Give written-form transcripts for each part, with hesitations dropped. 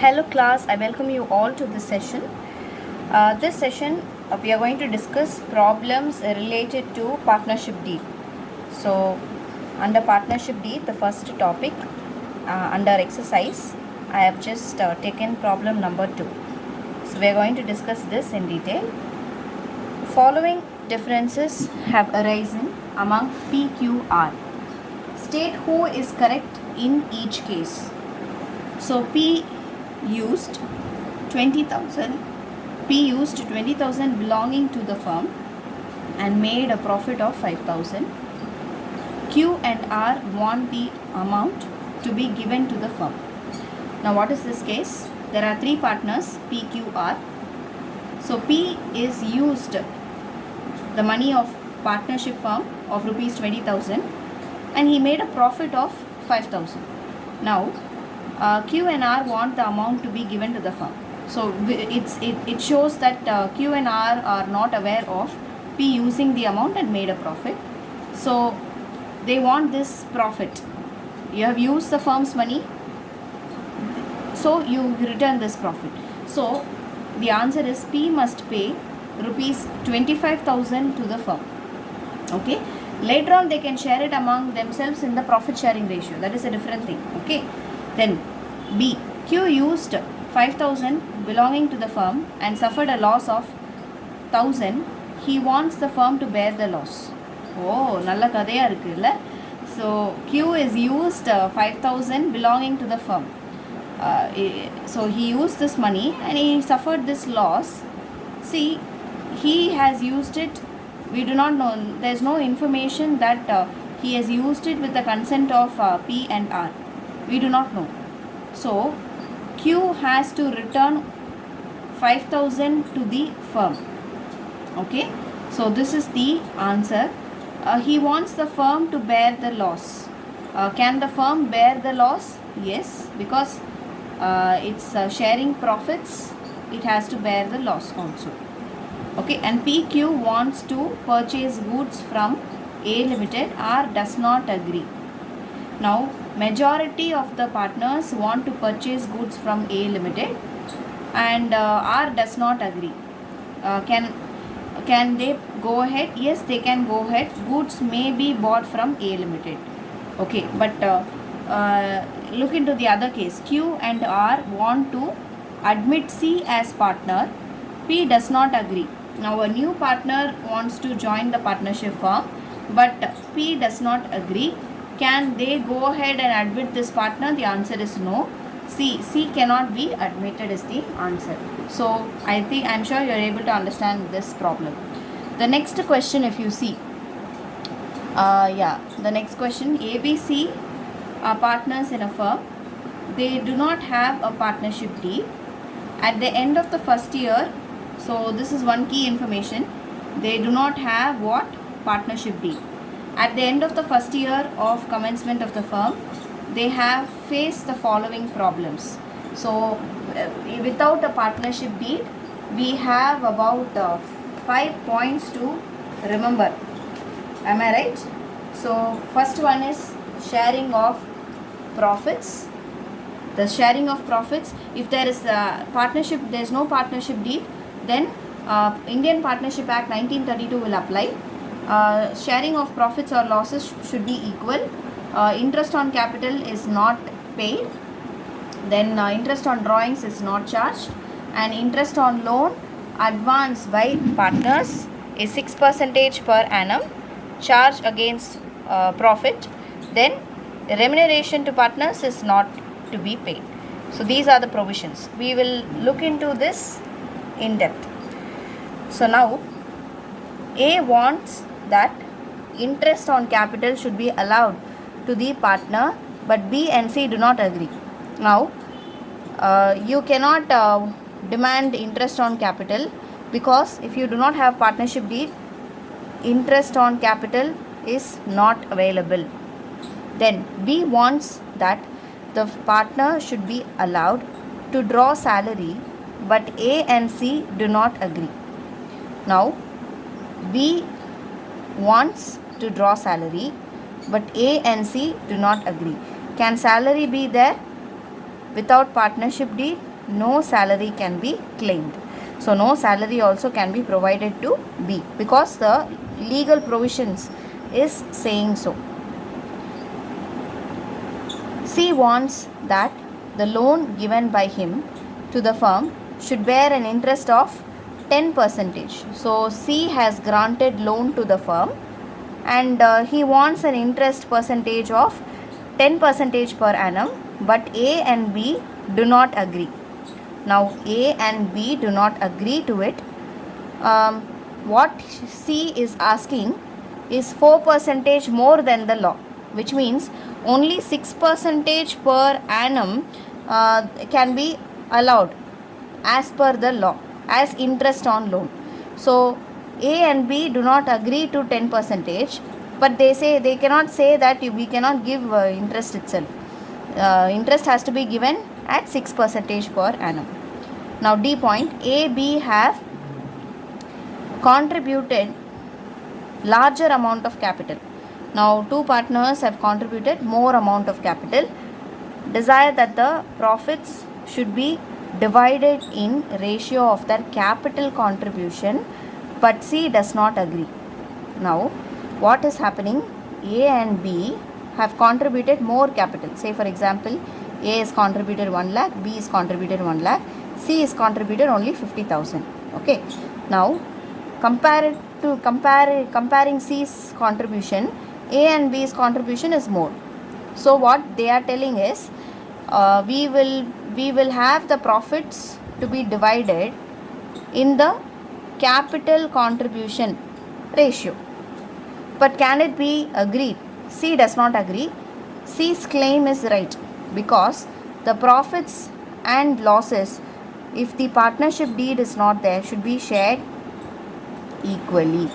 Hello class, I welcome you all to this session. This session we are going to discuss problems related to partnership deed. So under partnership deed, the first topic under exercise, I have just taken problem number 2. So we are going to discuss this in detail. Following differences have arisen among PQR. State who is correct in each case. So P used 20,000 belonging to the firm and made a profit of 5,000. Q and R want the amount to be given to the firm. Now what is this case? There are three partners, P, Q, R. So P is used the money of partnership firm of rupees 20,000 and he made a profit of 5,000. Now Q and R want the amount to be given to the firm. So it shows that Q and R are not aware of P using the amount and made a profit. So they want this profit. You have used the firm's money, so you return this profit. So the answer is P must pay rupees 25,000 to the firm. Okay. Later on they can share it among themselves in the profit sharing ratio. That is a different thing. Okay. Then B. Q used 5,000 belonging to the firm and suffered a loss of 1,000. He wants the firm to bear the loss. Oh, nalla kadaiya irukku illa. So Q is used 5,000 belonging to the firm. So he used this money and he suffered this loss. See, he has used it. We do not know. There is no information that he has used it with the consent of P and R. We do not know. So Q has to return 5,000 to the firm. Okay. So this is the answer. He wants the firm to bear the loss. Can the firm bear the loss? Yes, because it's sharing profits. It has to bear the loss also. Okay. And PQ wants to purchase goods from A Limited. R does not agree. Now majority of the partners want to purchase goods from A Limited and R does not agree. Can they go ahead? Yes, they can go ahead. Goods may be bought from A Limited. Okay, but look into the other case. Q and R want to admit C as partner. P does not agree. Now a new partner wants to join the partnership firm, but P does not agree. Can they go ahead and admit this partner? The answer is no. C cannot be admitted is the answer. So I'm sure you are able to understand this problem. The next question, if you see, the next question, ABC are partners in a firm. They do not have a partnership deed. At the end of the first year, so this is one key information, they do not have what? Partnership deed. At the end of the first year of commencement of the firm, they have faced the following problems. So without a partnership deed, we have about 5 points to remember. Am I right? So first one is sharing of profits. The sharing of profits, if there is a partnership, there is no partnership deed, then Indian Partnership Act 1932 will apply. Sharing of profits or losses should be equal. Interest on capital is not paid. Then interest on drawings is not charged. And interest on loan advanced by partners is 6% per annum. Charge against profit. Then remuneration to partners is not to be paid. So these are the provisions. We will look into this in depth. So now A wants that interest on capital should be allowed to the partner, but B and C do not agree. Now you cannot demand interest on capital, because if you do not have partnership deed, interest on capital is not available. Then B wants that the partner should be allowed to draw salary, but A and C do not agree. Now B wants to draw salary, but A and C do not agree. Can salary be there without partnership deed? no salary can be claimed. So no salary also can be provided to B because the legal provisions is saying so. C wants that the loan given by him to the firm should bear an interest of 10%. So C has granted loan to the firm and he wants an interest percentage of 10% per annum, but A and B do not agree. Now A and B do not agree to it. What C is asking is 4% more than the law, which means only 6% per annum can be allowed as per the law as interest on loan. So A and B do not agree to 10%, but they say they cannot say that we cannot give interest itself. Interest has to be given at 6% per annum. Now D point, A, B have contributed larger amount of capital. Now two partners have contributed more amount of capital. Desire that the profits should be divided in ratio of their capital contribution, but C does not agree. Now what is happening? A and B have contributed more capital. Say for example, A is contributed 1 lakh, B is contributed 1 lakh, C is contributed only 50,000. Okay. Now comparing C's contribution, A and B's contribution is more. So what they are telling is we will have the profits to be divided in the capital contribution ratio. But can it be agreed? C does not agree. C's claim is right because the profits and losses, if the partnership deed is not there, should be shared equally.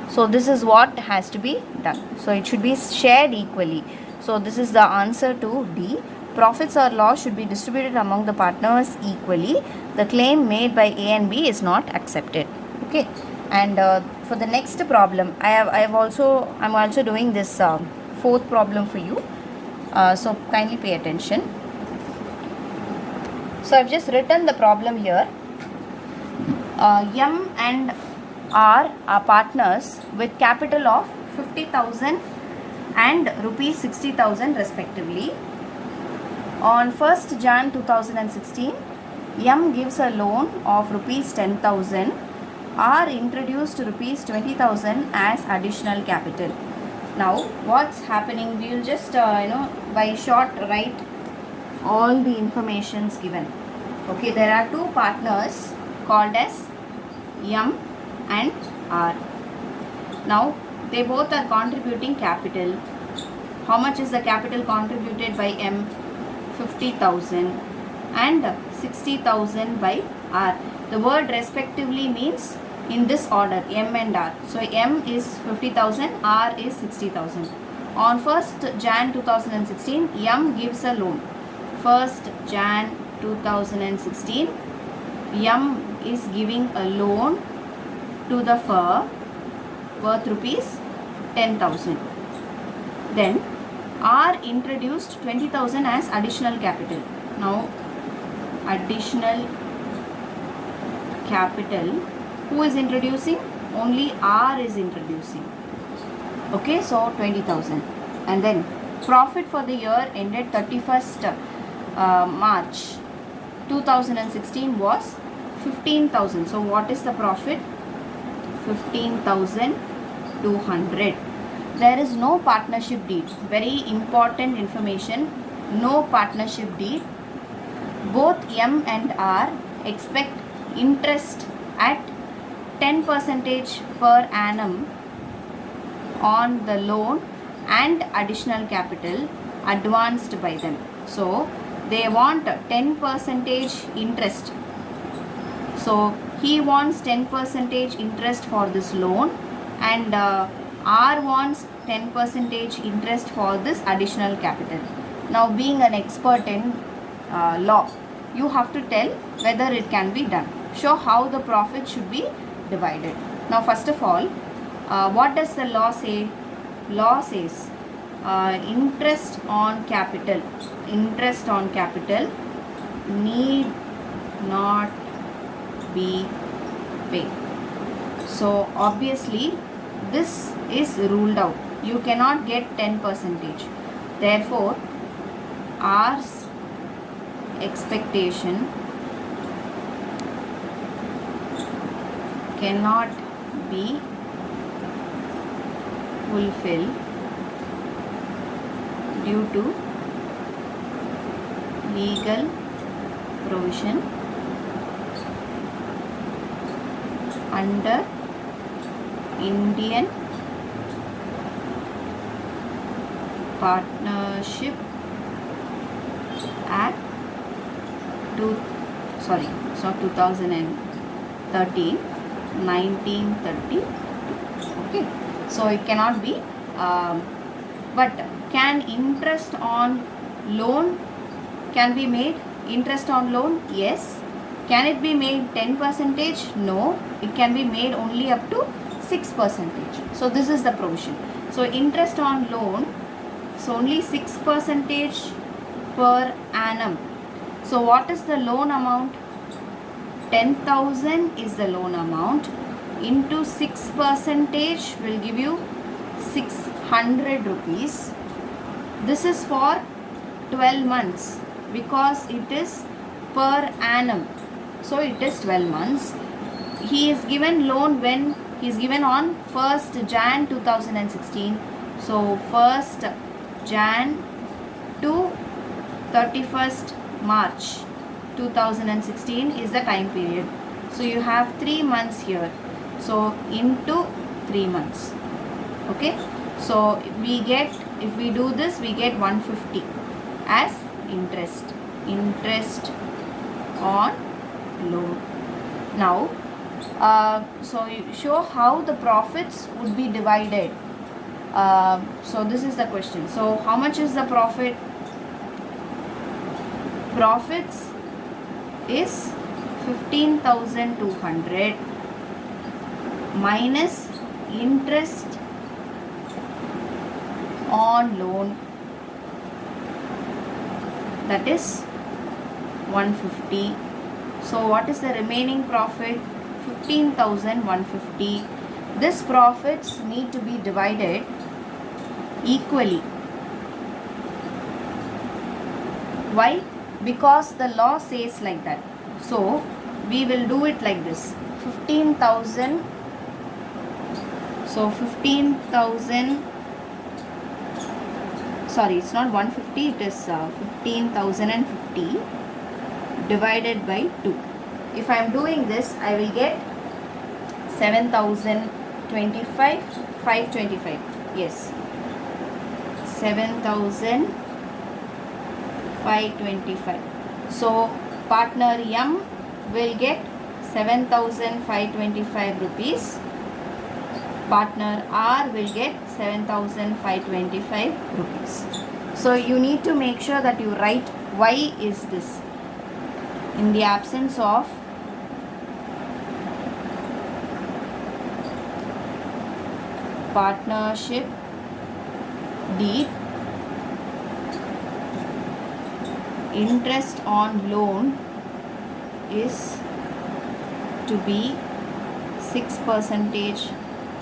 So this is what has to be done. So it should be shared equally. So this is the answer to D. Profits or loss should be distributed among the partners equally. The claim made by A and B is not accepted. Okay. And for the next problem, I'm also doing this fourth problem for you. So kindly pay attention. So I've just written the problem here. M and R are partners with capital of 50,000 and rupees 60,000 respectively. On 1st Jan 2016, M gives a loan of rupees 10,000. R introduced rupees 20,000 as additional capital. Now what's happening? We will just by short write all the informations given. Okay, there are two partners called as M and R. Now they both are contributing capital. How much is the capital contributed by M? 50,000 and 60,000 by R. The word respectively means in this order, M and R. So M is 50,000, R is 60,000. On 1st Jan 2016, M gives a loan. 1st Jan 2016, M is giving a loan to the firm worth rupees 10,000. Then R introduced 20,000 as additional capital. Now additional capital, who is introducing? Only R is introducing. Okay, so 20,000. And then profit for the year ended 31st March 2016 was 15,000. So what is the profit? 15,200. There is no partnership deed. Very important information. No partnership deed. Both M and R expect interest at 10% per annum on the loan and additional capital advanced by them. So they want 10% interest. So he wants 10% interest for this loan and R wants 10% interest for this additional capital. Now being an expert in law, you have to tell whether it can be done. Show how the profit should be divided. Now first of all, what does the law say? Law says interest on capital need not be paid. So obviously this is ruled out. You cannot get 10%. Therefore, R's expectation cannot be fulfilled due to legal provision under Indian Partnership Act it's not 2013, 1932. Okay, so it cannot be, but can interest on loan can be made? Interest on loan, yes. Can it be made 10%? No, it can be made only up to 6%. So this is the provision. So interest on loan, so only 6% per annum. So what is the loan amount? 10,000 is the loan amount, into 6% will give you 600 rupees. This is for 12 months because it is per annum. So it is 12 months. He is given loan when he is given on 1st Jan 2016. So 1st Jan to 31st March 2016 is the time period. So you have 3 months here. So into 3 months. Okay. So we get, if we do this, we get 150 as interest. Interest on loan. Now, so you show how the profits would be divided. So this is the question. So how much is the profit? Profits is 15,200 minus interest on loan, that is 150. So what is the remaining profit? 15,150. This profits need to be divided equally. Why? Because the law says like that. So we will do it like this. 15,000. So 15,000. Sorry, it's not 150. It is 15,050 divided by 2. If I am doing this, I will get 7,025, 525. Yes, 7,525. So partner M will get 7,525 rupees. Partner R will get 7,525 rupees. So you need to make sure that you write why is this. In the absence of partnership deed, interest on loan is to be 6%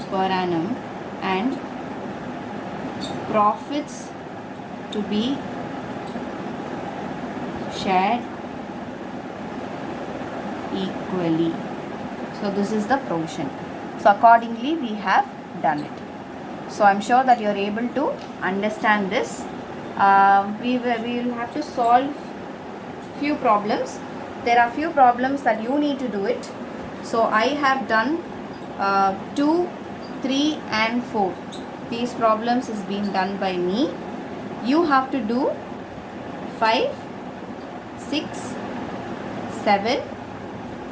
per annum and profits to be shared equally. So this is the provision. So accordingly we have done it. So I'm sure that you are able to understand this. We will have to solve few problems. There are few problems that you need to do it. So I have done 2, 3 and 4. These problems is being done by me. You have to do 5, 6, 7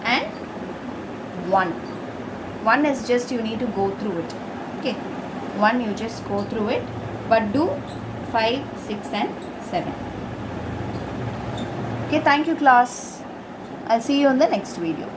and 1. 1 is just you need to go through it. Okay. 1 you just go through it, but do 5, 6 and 7. Okay, thank you class. I'll see you in the next video.